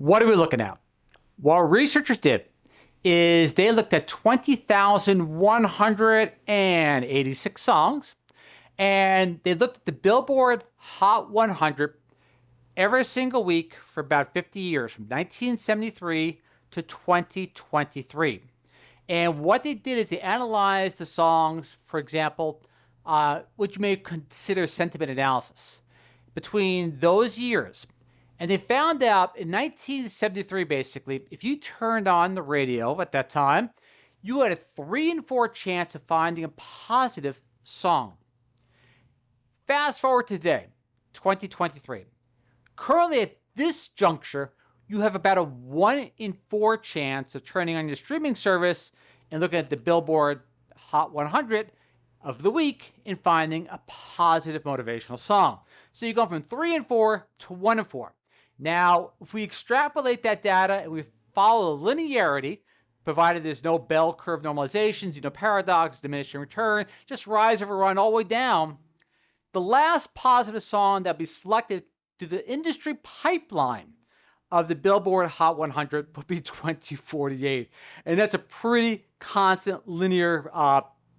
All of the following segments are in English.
What are we looking at? What researchers did is they looked at 20,186 songs, and they looked at the Billboard Hot 100 every single week for about 50 years, from 1973 to 2023. And what they did is they analyzed the songs, for example, which you may consider sentiment analysis, between those years. And they found out in 1973, basically, if you turned on the radio at that time, you had a 3 in 4 chance of finding a positive song. Fast forward to today, 2023. Currently at this juncture, you have about a 1 in 4 chance of turning on your streaming service and looking at the Billboard Hot 100 of the week and finding a positive motivational song. So you go from 3 in 4 to 1 in 4. Now, if we extrapolate that data and we follow the linearity, provided there's no bell curve normalizations, paradox, diminishing return, just rise over run all the way down, the last positive song that will be selected through the industry pipeline of the Billboard Hot 100 will be 2048. And that's a pretty constant linear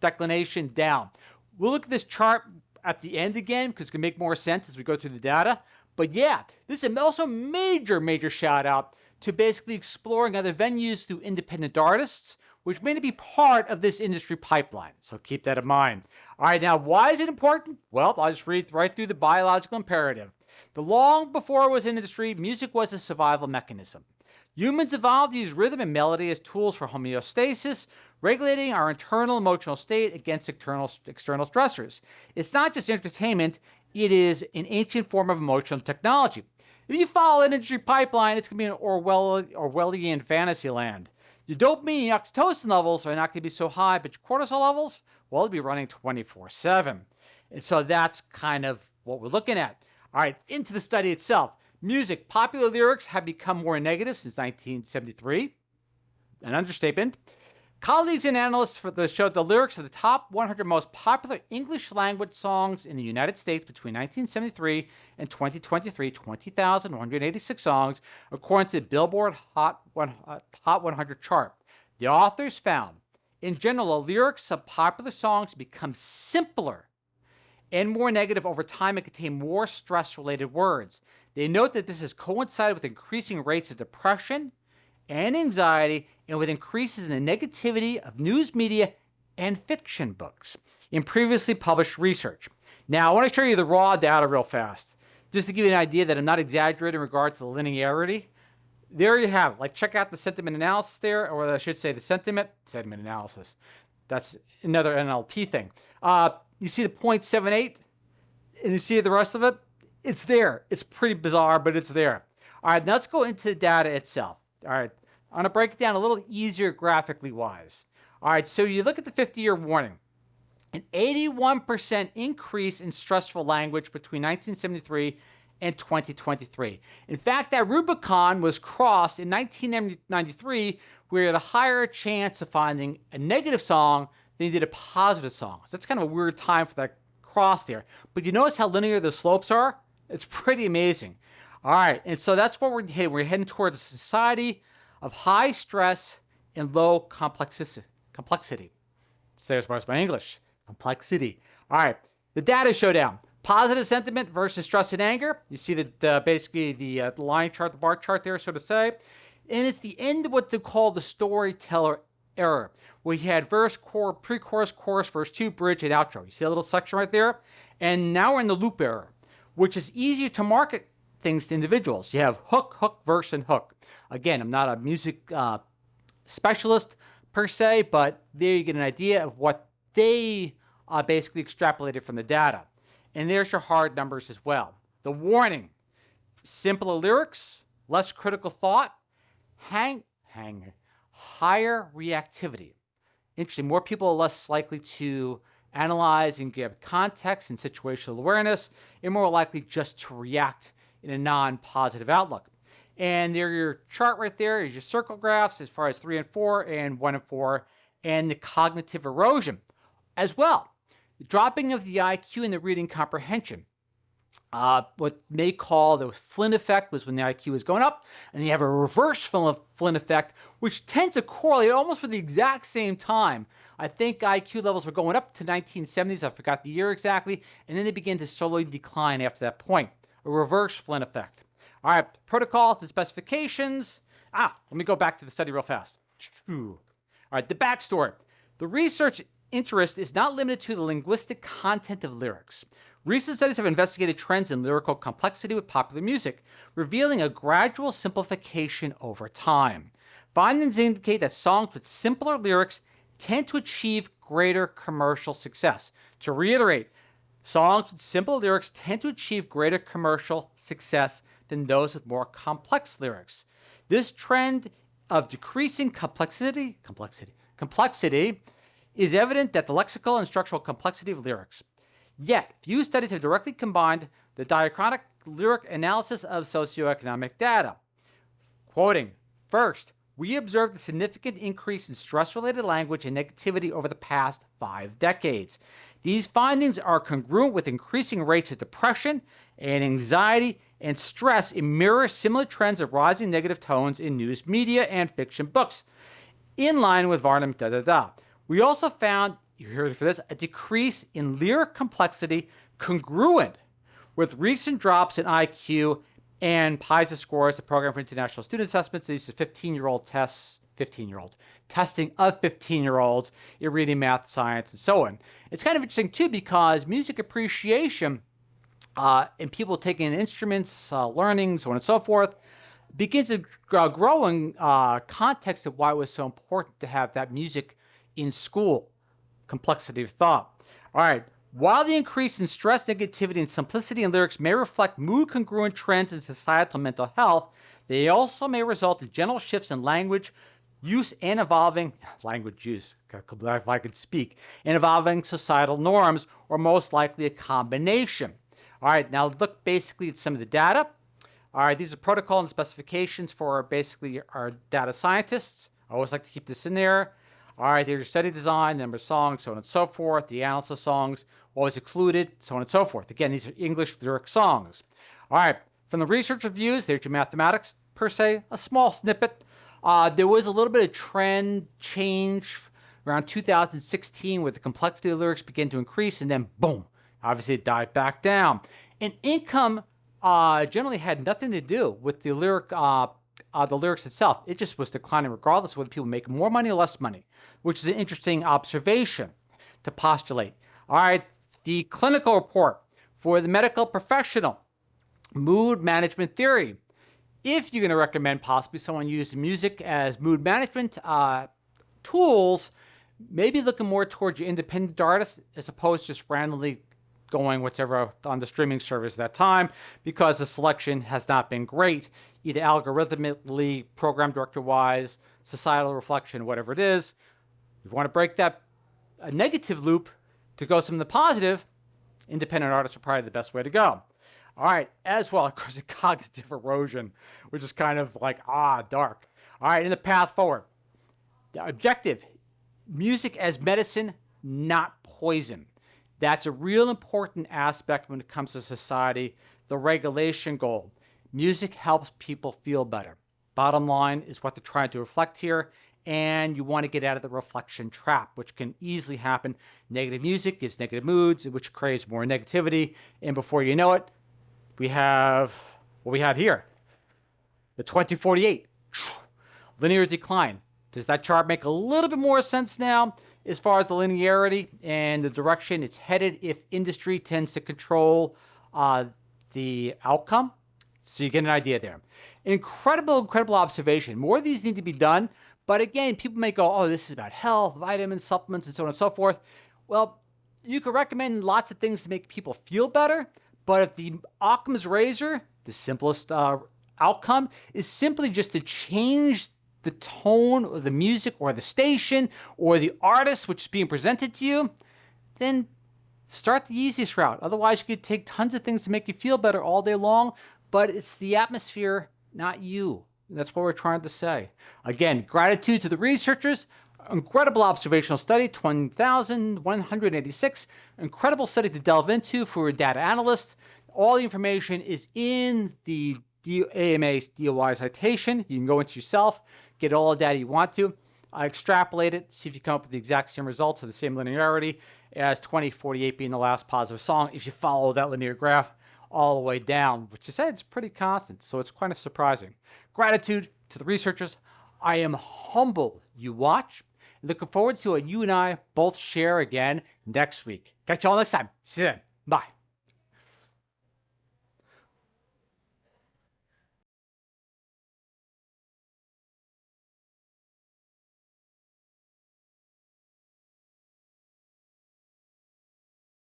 declination down. We'll look at this chart at the end again because it's going to make more sense as we go through the data. But yeah, this is also a major shout out to basically exploring other venues through independent artists, which may not be part of this industry pipeline. So keep that in mind. All right, now why is it important? Well, I'll just read right through the biological imperative. But long before it was an industry, music was a survival mechanism. Humans evolved to use rhythm and melody as tools for homeostasis, regulating our internal emotional state against external stressors. It's not just entertainment, it is an ancient form of emotional technology. If you follow an industry pipeline, it's going to be an Orwellian fantasy land. Your dopamine and oxytocin levels are not going to be so high, but your cortisol levels, well, they'll be running 24/7. And so that's kind of what we're looking at. All right, into the study itself. Music, popular lyrics have become more negative since 1973. An understatement. Colleagues and analysts showed the lyrics of the top 100 most popular English language songs in the United States between 1973 and 2023, 20,186 songs, according to the Billboard Hot 100 chart. The authors found, in general, the lyrics of popular songs become simpler and more negative over time and contain more stress-related words. They note that this has coincided with increasing rates of depression and anxiety, and with increases in the negativity of news media and fiction books in previously published research. Now, I want to show you the raw data real fast, just to give you an idea that I'm not exaggerating in regard to the linearity. There you have it. Like, check out the sentiment analysis there, or I should say the sentiment analysis. That's another NLP thing. You see the 0.78, and you see the rest of it? It's there. It's pretty bizarre, but it's there. All right, now let's go into the data itself. All right, I'm going to break it down a little easier graphically wise. All right, so you look at the 50-year warning. An 81% increase in stressful language between 1973 and 2023. In fact, that Rubicon was crossed in 1993, where you had a higher chance of finding a negative song than you did a positive song. So that's kind of a weird time for that cross there. But you notice how linear the slopes are? It's pretty amazing. All right, and so that's what we're heading. We're heading toward a society of high stress and low complexity. Say as far as my English. Complexity. All right, the data showdown. Positive sentiment versus stress and anger. You see that basically the line chart, the bar chart there, so to say. And it's the end of what they call the storyteller error, where you had verse, pre-chorus, chorus, verse 2, bridge, and outro. You see a little section right there? And now we're in the loop error, which is easier to market things to individuals. You have hook, hook, verse, and hook. Again, I'm not a music specialist per se, but there you get an idea of what they basically extrapolated from the data. And there's your hard numbers as well. The warning, simpler lyrics, less critical thought, higher reactivity. Interesting, more people are less likely to analyze and give context and situational awareness, and more likely just to react in a non-positive outlook. And there, your chart right there is your circle graphs as far as 3 and 4 and 1 and 4, and the cognitive erosion as well. The dropping of the IQ and the reading comprehension. What they call the Flynn effect was when the IQ is going up, and you have a reverse Flynn effect, which tends to correlate almost with the exact same time. I think IQ levels were going up to 1970s. I forgot the year exactly, and then they begin to slowly decline after that point. A reverse Flynn effect. All right, protocols and specifications. Let me go back to the study real fast. All right, the backstory. The research interest is not limited to the linguistic content of lyrics. Recent studies have investigated trends in lyrical complexity with popular music, revealing a gradual simplification over time. Findings indicate that songs with simpler lyrics tend to achieve greater commercial success. To reiterate, songs with simple lyrics tend to achieve greater commercial success than those with more complex lyrics. This trend of decreasing complexity is evident that the lexical and structural complexity of lyrics. Yet, few studies have directly combined the diachronic lyric analysis of socioeconomic data. Quoting, first, we observed a significant increase in stress-related language and negativity over the past 5 decades. These findings are congruent with increasing rates of depression and anxiety and stress and mirror similar trends of rising negative tones in news media and fiction books, in line with Varnum, We also found, you heard for this, a decrease in lyric complexity congruent with recent drops in IQ and PISA scores, the Program for International Student Assessments. These are 15-year-old tests, 15-year-olds, testing of 15-year-olds in reading, math, science, and so on. It's kind of interesting, too, because music appreciation and people taking instruments, learning, so on and so forth, begins to grow in context of why it was so important to have that music in school. Complexity of thought. All right. While the increase in stress, negativity, and simplicity in lyrics may reflect mood-congruent trends in societal mental health, they also may result in general shifts in language use and evolving language use, if I could speak, and evolving societal norms, or most likely a combination. All right. Now look basically at some of the data. All right. These are protocol and specifications for basically our data scientists. I always like to keep this in there. All right, there's your study design, number of songs, so on and so forth, the analysis of songs, what was excluded, so on and so forth. Again, these are English lyric songs. All right, from the research reviews, there's your mathematics, per se, a small snippet. There was a little bit of trend change around 2016 where the complexity of lyrics began to increase, and then boom, obviously it died back down. And income generally had nothing to do with the lyrics itself. It just was declining regardless of whether people make more money or less money, which is an interesting observation to postulate. All right, the clinical report for the medical professional, mood management theory. If you're going to recommend possibly someone use music as mood management tools, maybe looking more towards your independent artists as opposed to just randomly going whatever on the streaming service at that time, because the selection has not been great, either algorithmically, program director-wise, societal reflection, whatever it is. If you want to break that negative loop to go some of the positive, independent artists are probably the best way to go. All right, as well, of course, the cognitive erosion, which is kind of like, dark. All right, in the path forward. The objective, music as medicine, not poison. That's a real important aspect when it comes to society. The regulation goal. Music helps people feel better. Bottom line is what they're trying to reflect here, and you want to get out of the reflection trap, which can easily happen. Negative music gives negative moods, which creates more negativity, and before you know it, we have what we have here. The 2048, linear decline. Does that chart make a little bit more sense now as far as the linearity and the direction it's headed if industry tends to control the outcome? So you get an idea there. Incredible observation. More of these need to be done. But again, people may go, oh, this is about health, vitamins, supplements, and so on and so forth. Well, you can recommend lots of things to make people feel better. But if the Occam's razor, the simplest outcome, is simply just to change the tone or the music or the station or the artist which is being presented to you, then start the easiest route. Otherwise, you could take tons of things to make you feel better all day long, but it's the atmosphere, not you. That's what we're trying to say. Again, gratitude to the researchers. Incredible observational study, 20,186. Incredible study to delve into for a data analyst. All the information is in the AMA's DOI citation. You can go into yourself, get all the data you want to, extrapolate it, see if you come up with the exact same results of the same linearity as 2048 being the last positive song if you follow that linear graph all the way down, which is said it's pretty constant, so it's kind of surprising. Gratitude to the researchers. I am humbled you watch. Looking forward to what you and I both share again next week. Catch you all next time. See you then. Bye.